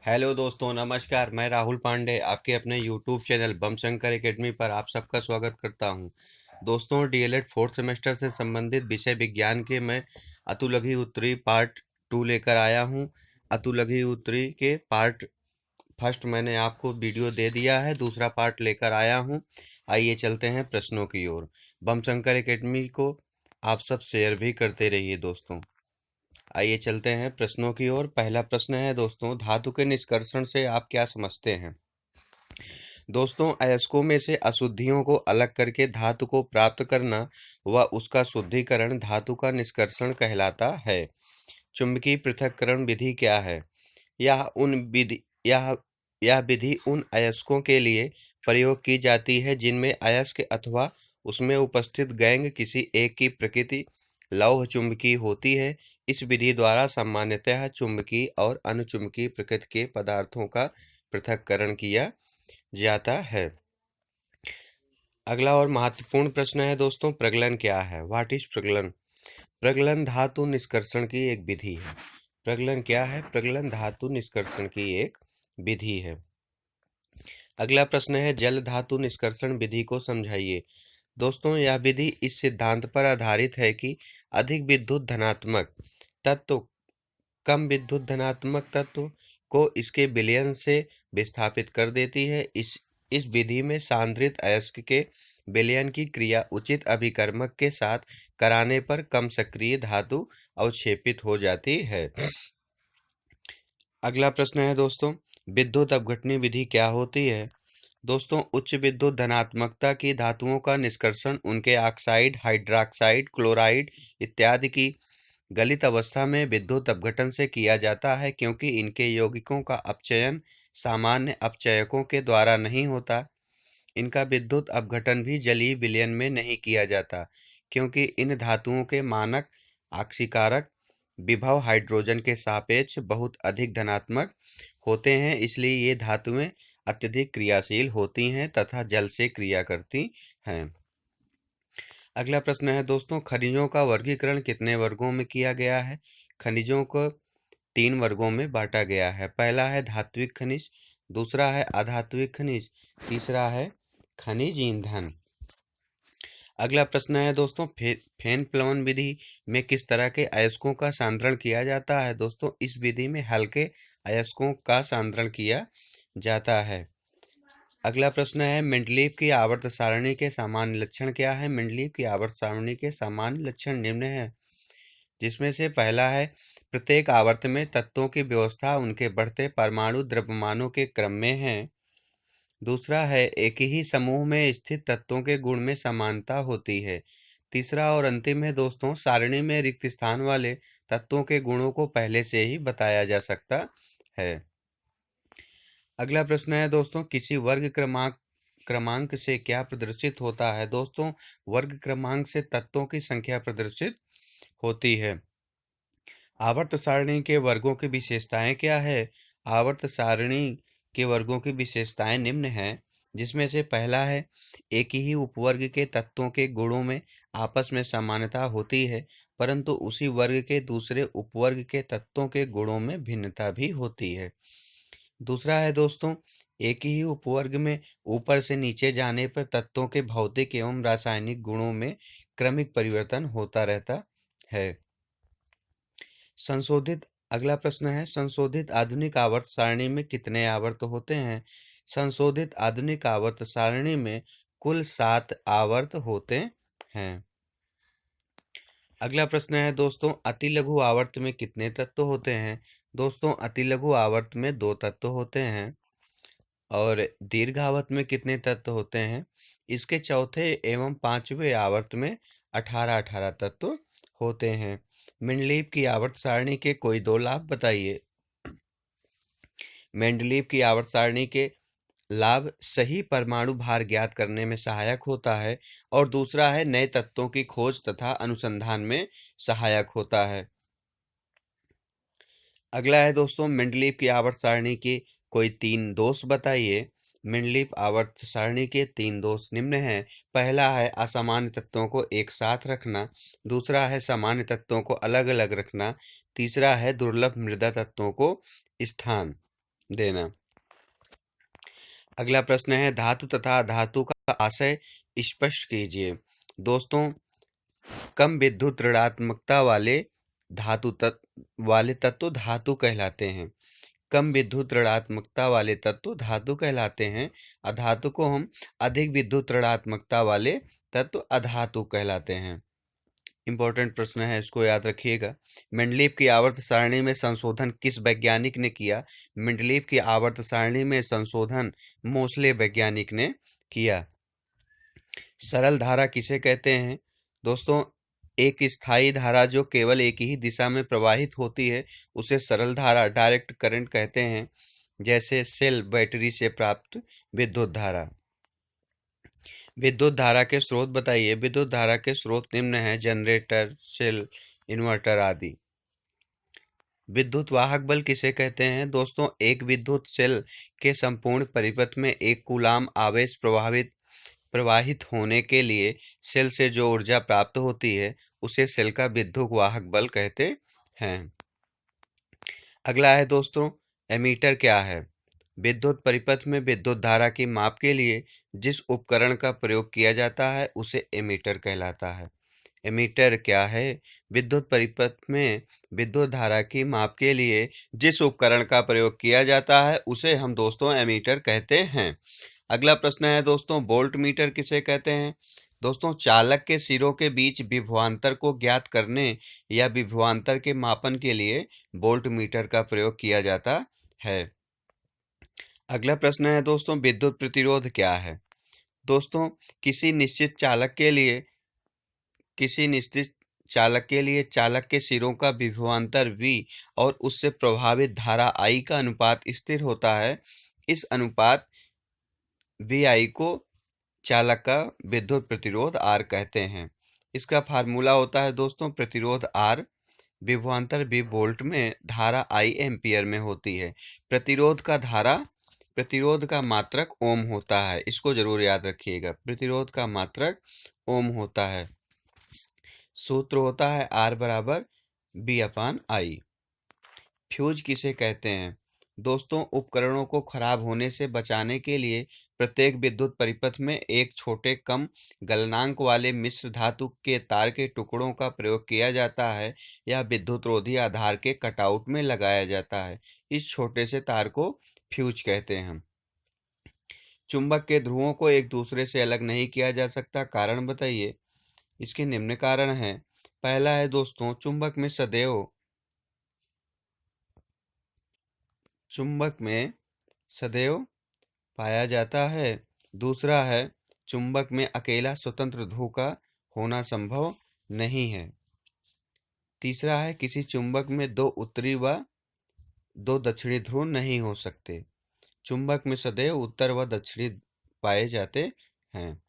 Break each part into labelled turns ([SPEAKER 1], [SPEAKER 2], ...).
[SPEAKER 1] Hello दोस्तों, नमस्कार। मैं राहुल पांडे आपके अपने यूट्यूब चैनल बम शंकर एकेडमी पर आप सबका स्वागत करता हूं। दोस्तों, डीएलएड फोर्थ सेमेस्टर से संबंधित विषय विज्ञान के मैं अतुलघी उत्तरी पार्ट 2 लेकर आया हूं। अतुलघी उत्तरी के पार्ट फर्स्ट मैंने आपको वीडियो दे दिया है, दूसरा पार्ट लेकर आया हूं। आइए चलते हैं प्रश्नों की ओर। बम शंकर एकेडमी को आप सब शेयर भी करते रहिए दोस्तों। आइए चलते हैं प्रश्नों की ओर। पहला प्रश्न है दोस्तों, धातु के निष्कर्षण से आप क्या समझते हैं? दोस्तों, अयस्कों में से अशुद्धियों को अलग करके धातु को प्राप्त करना व उसका शुद्धिकरण धातु का निष्कर्षण कहलाता है। चुंबकीय पृथक्करण विधि क्या है? यह उन विधि यह यह विधि उन अयस्कों के लिए प्रयोग की जाती है जिनमें अयस्क अथवा उसमें उपस्थित गैंग किसी एक की प्रकृति लौह चुंबकीय होती है। इस विधि द्वारा सामान्यतः चुंबकीय और अनुचुंबकीय प्रकृति के पदार्थों का पृथक्करण किया जाता है। अगला और महत्वपूर्ण प्रश्न है दोस्तों, प्रगलन क्या है? What is प्रगलन? प्रगलन धातु निष्कर्षण की एक विधि है। प्रगलन क्या है? प्रगलन धातु निष्कर्षण की एक विधि है। अगला प्रश्न है, जल धातु निष्कर्षण विधि को समझाइए। दोस्तों, यह विधि इस सिद्धांत पर आधारित है कि अधिक विद्युत धनात्मक तत्व कम विद्युत धनात्मक तत्व को इसके विलयन से विस्थापित कर देती है। इस विधि में सांद्रित अयस्क के विलयन की क्रिया उचित अभिकर्मक के साथ कराने पर कम सक्रिय धातु अवक्षेपित हो जाती है। अगला प्रश्न है दोस्तों, विद्युत अपघटनी विधि क्या होती है? दोस्तों, उच्च विद्युत धनात्मकता की धातुओं का निष्कर्षण उनके ऑक्साइड, हाइड्रॉक्साइड, क्लोराइड इत्यादि की गलित अवस्था में विद्युत अपघटन से किया जाता है, क्योंकि इनके यौगिकों का अपचयन सामान्य अपचयकों के द्वारा नहीं होता। इनका विद्युत अपघटन भी जलीय विलयन में नहीं किया जाता, क्योंकि इन धातुओं के मानक ऑक्सीकारक विभव हाइड्रोजन के सापेक्ष बहुत अधिक धनात्मक होते हैं। इसलिए ये धातुएं अत्यधिक क्रियाशील होती हैं तथा जल से क्रिया करती हैं। अगला प्रश्न है दोस्तों, खनिजों का वर्गीकरण कितने वर्गों में किया गया है? खनिजों को 3 वर्गों में बांटा गया है। पहला है धात्विक खनिज, दूसरा है अधात्विक खनिज, तीसरा है खनिज ईंधन। अगला प्रश्न है दोस्तों, फेन प्लवन विधि में किस तरह के अयस्कों का सांद्रण किया जाता है? दोस्तों, इस विधि में हल्के अयस्कों का सांद्रण किया जाता है। अगला प्रश्न है, मेंडलीव की आवर्त सारणी के सामान्य लक्षण क्या है? मेंडलीव की आवर्त सारणी के सामान्य लक्षण निम्न है, जिसमें से पहला है, प्रत्येक आवर्त में तत्वों की व्यवस्था उनके बढ़ते परमाणु द्रव्यमानों के क्रम में है। दूसरा है, एक ही समूह में स्थित तत्वों के गुण में समानता होती है। तीसरा और अंतिम है दोस्तों, सारणी में रिक्त स्थान वाले तत्वों के गुणों को पहले से ही बताया जा सकता है। अगला प्रश्न है दोस्तों, किसी वर्ग क्रमांक से क्या प्रदर्शित होता है? दोस्तों, वर्ग क्रमांक से तत्वों की संख्या प्रदर्शित होती है। आवर्त सारणी के वर्गों की विशेषताएं क्या है? आवर्त सारणी के वर्गों की विशेषताएं निम्न हैं, जिसमें से पहला है, एक ही उपवर्ग के तत्वों के गुणों में आपस में समानता होती है, परंतु उसी वर्ग के दूसरे उपवर्ग के तत्वों के गुणों में भिन्नता भी होती है। दूसरा है दोस्तों, एक ही उपवर्ग में ऊपर से नीचे जाने पर तत्वों के भौतिक एवं रासायनिक गुणों में क्रमिक परिवर्तन होता रहता है। संशोधित अगला प्रश्न है, संशोधित आधुनिक आवर्त सारणी में कितने आवर्त होते हैं? संशोधित आधुनिक आवर्त सारणी में कुल 7 आवर्त होते हैं। अगला प्रश्न है दोस्तों, अति लघु आवर्त में कितने तत्व होते हैं? दोस्तों, अति लघु आवर्त में 2 तत्व होते हैं। और दीर्घ आवर्त में कितने तत्व होते हैं? इसके चौथे एवं पांचवें आवर्त में 18-18 तत्व होते हैं। मेंडलीव की आवर्त सारणी के कोई 2 लाभ बताइए। मेंडलीव की आवर्त सारणी के लाभ, सही परमाणु भार ज्ञात करने में सहायक होता है, और दूसरा है, नए तत्वों की खोज तथा अनुसंधान में सहायक होता है। अगला है दोस्तों, मेंडलीव की आवर्त सारणी के कोई 3 दोष बताइए। मेंडलीव आवर्त सारणी के 3 दोष निम्न हैं। पहला है, असामान्य तत्वों को एक साथ रखना। दूसरा है, सामान्य तत्वों को अलग अलग रखना। तीसरा है, दुर्लभ मृदा तत्वों को स्थान। देना। अगला प्रश्न है, धातु तथा धातु का आशय स्पष्ट कीजिए। दोस्तों, कम विद्युत ऋणात्मकता वाले तत्व धातु कहलाते हैं। कम विद्युत ऋणात्मकता वाले तत्व धातु कहलाते हैं। अधातु को हम अधिक विद्युत ऋणात्मकता वाले तत्व अधातु कहलाते हैं। इंपॉर्टेंट प्रश्न है, इसको याद रखिएगा। मेंडलीव की आवर्त सारणी में संशोधन किस वैज्ञानिक ने किया? मेंडलीव की आवर्त सारणी में संशोधन मोसले वैज्ञानिक ने किया। सरल धारा किसे कहते हैं? दोस्तों, एक स्थायी धारा जो केवल एक ही दिशा में प्रवाहित होती है उसे सरल धारा डायरेक्ट करंट कहते हैं, जैसे सेल बैटरी से प्राप्त विद्युत धारा। विद्युत धारा के स्रोत बताइए। विद्युत धारा के स्रोत निम्न हैं: जनरेटर, सेल, इन्वर्टर आदि। विद्युत वाहक बल किसे कहते हैं? दोस्तों, एक विद्युत सेल के संपूर्ण परिपथ में एक कूलाम आवेश प्रवाहित होने के लिए सेल से जो ऊर्जा प्राप्त होती है उसे सेल का विद्युत वाहक बल कहते हैं। अगला है दोस्तों, एमीटर क्या है? विद्युत परिपथ में विद्युत धारा की माप के लिए जिस उपकरण का प्रयोग किया जाता है उसे एमीटर कहलाता है। एमीटर क्या है? विद्युत परिपथ में विद्युत धारा की माप के लिए जिस उपकरण का प्रयोग किया जाता है उसे हम दोस्तों एमीटर कहते हैं। अगला प्रश्न है दोस्तों, वोल्ट मीटर किसे कहते हैं? दोस्तों, चालक के सिरों के बीच विभवांतर को ज्ञात करने या विभवांतर के मापन के लिए वोल्ट मीटर का प्रयोग किया जाता है। अगला प्रश्न है दोस्तों, विद्युत प्रतिरोध क्या है? दोस्तों, किसी निश्चित चालक के लिए चालक के सिरों का विभवांतर V और उससे प्रभावित धारा I का अनुपात स्थिर होता है। इस अनुपात VI को चालक का विद्युत प्रतिरोध R कहते हैं। इसका फार्मूला होता है दोस्तों, प्रतिरोध R, विभवांतर V वोल्ट में, धारा I एम्पियर में होती है। प्रतिरोध का मात्रक ओम होता है, इसको जरूर याद रखिएगा। प्रतिरोध का मात्रक ओम होता है। सूत्र होता है R बराबर B/I। फ्यूज किसे कहते हैं? दोस्तों, उपकरणों को खराब होने से बचाने के लिए प्रत्येक विद्युत परिपथ में एक छोटे कम गलनांक वाले मिश्र धातु के तार के टुकड़ों का प्रयोग किया जाता है या विद्युत रोधी आधार के कटआउट में लगाया जाता है। इस छोटे से तार को फ्यूज कहते हैं। चुंबक के ध्रुवों को एक दूसरे से अलग नहीं किया जा सकता, कारण बताइए। इसके निम्न कारण हैं। पहला है दोस्तों, चुंबक में सदैव पाया जाता है। दूसरा है, चुंबक में अकेला स्वतंत्र ध्रुव का होना संभव नहीं है। तीसरा है, किसी चुंबक में दो उत्तरी व दो दक्षिणी ध्रुव नहीं हो सकते। चुंबक में सदैव उत्तर व दक्षिणी पाए जाते हैं।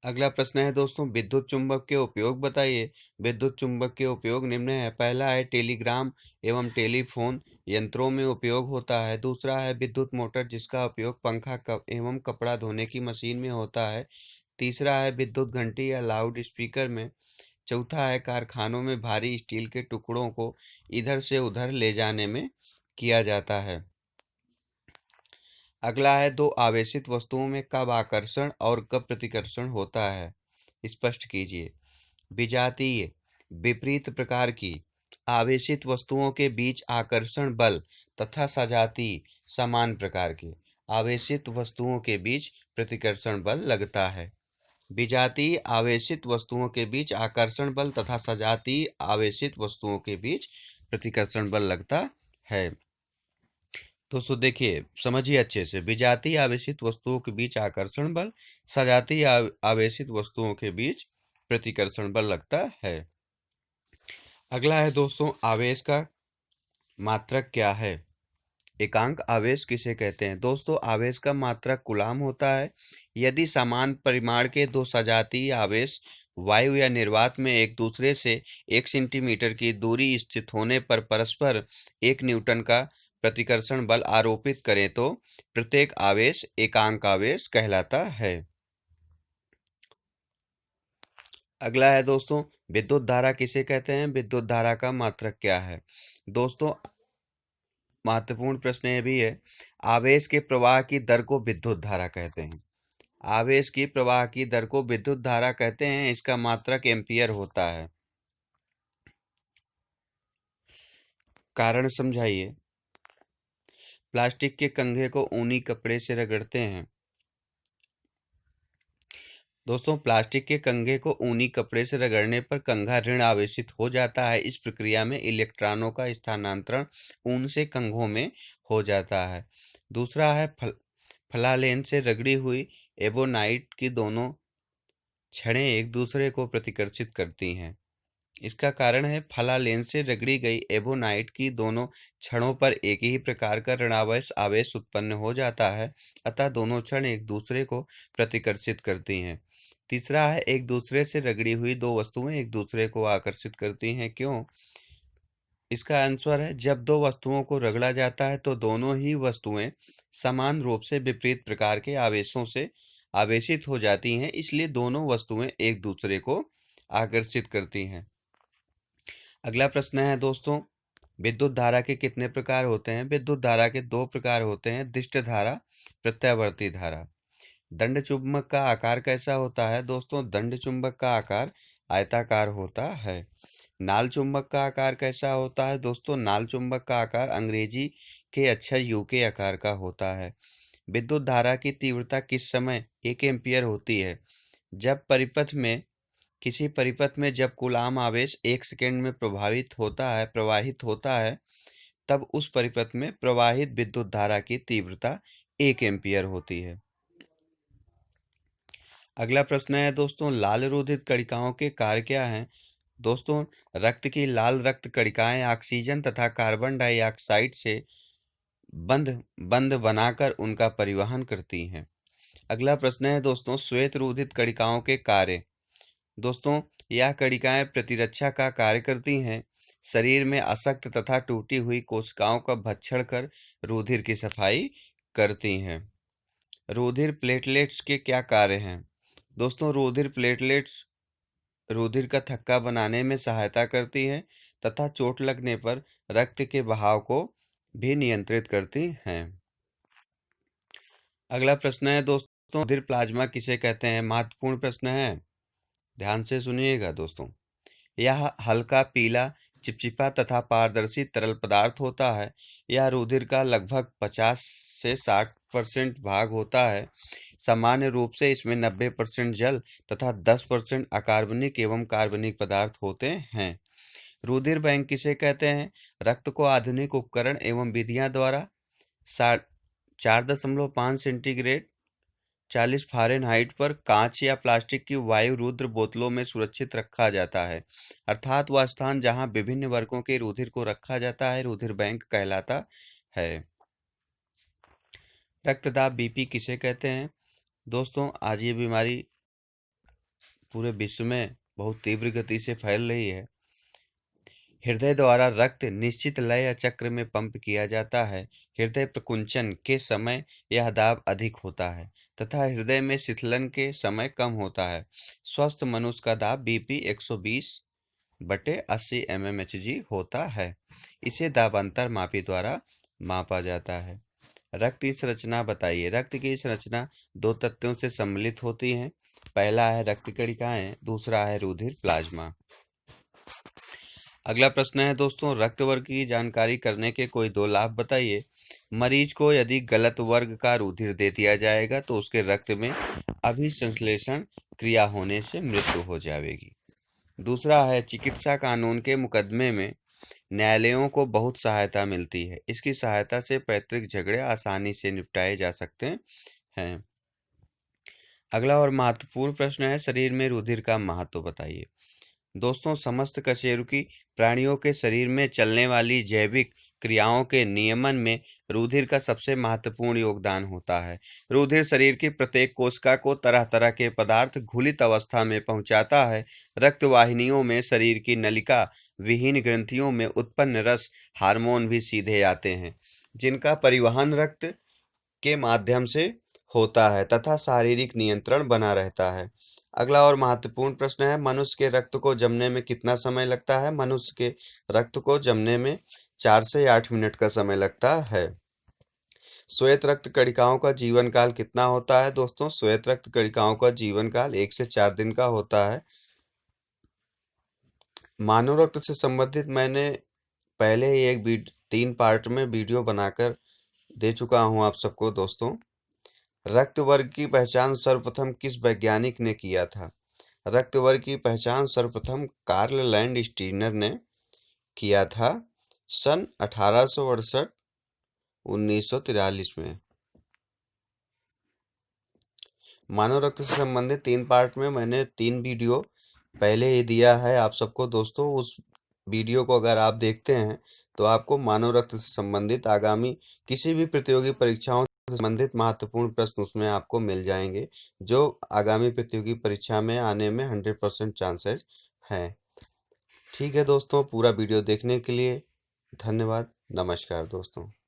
[SPEAKER 1] अगला प्रश्न है दोस्तों, विद्युत चुंबक के उपयोग बताइए। विद्युत चुंबक के उपयोग निम्न है। पहला है, टेलीग्राम एवं टेलीफोन यंत्रों में उपयोग होता है। दूसरा है, विद्युत मोटर जिसका उपयोग पंखा एवं कपड़ा धोने की मशीन में होता है। तीसरा है, विद्युत घंटी या लाउड स्पीकर में। चौथा है, कारखानों में भारी स्टील के टुकड़ों को इधर से उधर ले जाने में किया जाता है। अगला है, दो आवेशित वस्तुओं में कब आकर्षण और कब प्रतिकर्षण होता है, स्पष्ट कीजिए। विजातीय विपरीत प्रकार की आवेशित वस्तुओं के बीच आकर्षण बल तथा सजातीय समान प्रकार के आवेशित वस्तुओं के बीच प्रतिकर्षण बल लगता है। विजातीय आवेशित वस्तुओं के बीच आकर्षण बल तथा सजातीय आवेशित वस्तुओं के बीच प्रतिकर्षण बल लगता है। दोस्तों देखिए, समझिए अच्छे से। विजातीय आवेशित वस्तुओं के बीच आकर्षण बल, सजातीय आवेशित वस्तुओं के बीच प्रतिकर्षण बल लगता है। अगला है दोस्तों, आवेश का मात्रक क्या है? एकांक आवेश किसे कहते हैं? दोस्तों, आवेश का मात्रक कूलाम होता है। यदि समान परिमाण के दो सजातीय आवेश वायु या निर्वात में एक दूसरे से 1 सेंटीमीटर की दूरी स्थित होने पर परस्पर 1 न्यूटन का प्रतिकर्षण बल आरोपित करें तो प्रत्येक आवेश एकांक आवेश कहलाता है। अगला है दोस्तों, विद्युत धारा किसे कहते हैं? विद्युत धारा का मात्रक क्या है? दोस्तों, महत्वपूर्ण प्रश्न ये भी है, आवेश के प्रवाह की दर को विद्युत धारा कहते हैं। आवेश की प्रवाह की दर को विद्युत धारा कहते हैं। इसका मात्रक एम्पियर होता है। कारण समझाइए। प्लास्टिक के कंघे को ऊनी कपड़े से रगड़ते हैं। दोस्तों, प्लास्टिक के कंघे को ऊनी कपड़े से रगड़ने पर कंघा ऋण आवेशित हो जाता है। इस प्रक्रिया में इलेक्ट्रॉनों का स्थानांतरण ऊन से कंघों में हो जाता है। दूसरा है फलालेन से रगड़ी हुई एबोनाइट की दोनों छड़ें एक दूसरे को प्रतिकर्षित करती हैं। इसका कारण है, फलालेन से रगड़ी गई एबोनाइट की दोनों छड़ों पर एक ही प्रकार का ऋणावेश आवेश उत्पन्न हो जाता है, अतः दोनों छड़ एक दूसरे को प्रतिकर्षित करती हैं। तीसरा है, एक दूसरे से रगड़ी हुई दो वस्तुएं एक दूसरे को आकर्षित करती हैं। क्यों? इसका आंसर है, जब दो वस्तुओं को रगड़ा जाता है तो दोनों ही वस्तुएं समान रूप से विपरीत प्रकार के आवेशों से आवेशित हो जाती हैं, इसलिए दोनों वस्तुएं एक दूसरे को आकर्षित करती हैं। अगला प्रश्न है दोस्तों, विद्युत धारा के कितने प्रकार होते हैं? विद्युत धारा के दो प्रकार होते हैं, दिष्ट धारा, प्रत्यावर्ती धारा। दंड चुंबक का आकार कैसा होता है? दोस्तों, दंड चुंबक का आकार आयताकार होता है। नाल चुंबक का आकार कैसा होता है? दोस्तों, नाल चुंबक का आकार अंग्रेजी के अक्षर यू के आकार का होता है। विद्युत धारा की तीव्रता किस समय 1 एम्पीयर होती है? जब किसी परिपथ में जब कूलाम आवेश 1 सेकंड में प्रवाहित होता है, तब उस परिपथ में प्रवाहित विद्युत धारा की तीव्रता 1 एम्पीयर होती है। अगला प्रश्न है दोस्तों, लाल रोधित कणिकाओं के कार्य क्या हैं? दोस्तों, रक्त की लाल रक्त कणिकाएं ऑक्सीजन तथा कार्बन डाइऑक्साइड से बंध बनाकर उनका परिवहन करती हैं। अगला प्रश्न है दोस्तों, श्वेत रोधित कणिकाओं के कार्य। दोस्तों, यह कणिकाएं प्रतिरक्षा का कार्य करती हैं, शरीर में अशक्त तथा टूटी हुई कोशिकाओं का भक्षण कर रुधिर की सफाई करती हैं। रुधिर प्लेटलेट्स के क्या कार्य हैं? दोस्तों, रुधिर प्लेटलेट्स रुधिर का थक्का बनाने में सहायता करती हैं तथा चोट लगने पर रक्त के बहाव को भी नियंत्रित करती हैं। अगला प्रश्न है दोस्तों, रुधिर प्लाज्मा किसे कहते हैं? महत्वपूर्ण प्रश्न है, ध्यान से सुनिएगा दोस्तों। यह हल्का पीला, चिपचिपा तथा पारदर्शी तरल पदार्थ होता है। यह रुधिर का लगभग 50 से 60% भाग होता है। सामान्य रूप से इसमें 90% जल तथा 10% अकार्बनिक एवं कार्बनिक पदार्थ होते हैं। रुधिर बैंक किसे कहते हैं? रक्त को आधुनिक उपकरण एवं विधियां द्वारा 4.5 सेंटीग्रेड 40 फ़ारेनहाइट पर कांच या प्लास्टिक की वायु रुद्र बोतलों में सुरक्षित रखा जाता है, अर्थात वह स्थान जहां विभिन्न वर्गों के रुधिर को रखा जाता है रुधिर बैंक कहलाता है। रक्तदाब बीपी किसे कहते हैं? दोस्तों, आज ये बीमारी पूरे विश्व में बहुत तीव्र गति से फैल रही है। हृदय द्वारा रक्त निश्चित लय या चक्र में पंप किया जाता है। हृदय प्रकुंचन के समय यह दाब अधिक होता है तथा हृदय में शिथिलन के समय कम होता है। स्वस्थ मनुष्य का दाब बीपी 120/80 mmHg होता है। इसे दाबांतर मापी द्वारा मापा जाता है। रक्त की संरचना बताइए। रक्त की संरचना 2 तत्वों से सम्मिलित होती है। पहला है रक्त कणिकाएं, दूसरा है रुधिर प्लाज्मा। अगला प्रश्न है दोस्तों, रक्त वर्ग की जानकारी करने के कोई 2 लाभ बताइए। मरीज को यदि गलत वर्ग का रुधिर दे दिया जाएगा तो उसके रक्त में अभिसंश्लेषण क्रिया होने से मृत्यु हो जाएगी। दूसरा है, चिकित्सा कानून के मुकदमे में न्यायालयों को बहुत सहायता मिलती है। इसकी सहायता से पैतृक झगड़े आसानी से निपटाए जा सकते हैं। अगला और महत्वपूर्ण प्रश्न है, शरीर में रुधिर का महत्व बताइए। दोस्तों, समस्त कशेरुकी प्राणियों के शरीर में चलने वाली जैविक क्रियाओं के नियमन में रुधिर का सबसे महत्वपूर्ण योगदान होता है। रुधिर शरीर की प्रत्येक कोशिका को तरह तरह के पदार्थ घुलित अवस्था में पहुंचाता है। रक्तवाहिनियों में शरीर की नलिका विहीन ग्रंथियों में उत्पन्न रस हार्मोन भी सीधे आते हैं, जिनका परिवहन रक्त के माध्यम से होता है तथा शारीरिक नियंत्रण बना रहता है। अगला और महत्वपूर्ण प्रश्न है, मनुष्य के रक्त को जमने में कितना समय लगता है? मनुष्य के रक्त को जमने में 4 से 8 मिनट का समय लगता है। श्वेत रक्त कणिकाओं का जीवन काल कितना होता है दोस्तों? श्वेत रक्त कणिकाओं का जीवन काल 1 से 4 दिन का होता है। मानव रक्त से संबंधित मैंने पहले ही 3 पार्ट में वीडियो बनाकर दे चुका हूं आप सबको दोस्तों। रक्त वर्ग की पहचान सर्वप्रथम किस वैज्ञानिक ने किया था? रक्त वर्ग की पहचान सर्वप्रथम कार्ल लैंड स्टीनर ने किया था सन 1868 1943 में। मानव रक्त से संबंधित 3 पार्ट में मैंने 3 वीडियो पहले ही दिया है आप सबको दोस्तों। उस वीडियो को अगर आप देखते हैं तो आपको मानव रक्त से संबंधित आगामी किसी भी प्रतियोगी परीक्षाओं से संबंधित महत्वपूर्ण प्रश्न उसमें आपको मिल जाएंगे, जो आगामी प्रतियोगी परीक्षा में आने में 100% चांसेस हैं। ठीक है दोस्तों, पूरा वीडियो देखने के लिए धन्यवाद। नमस्कार दोस्तों।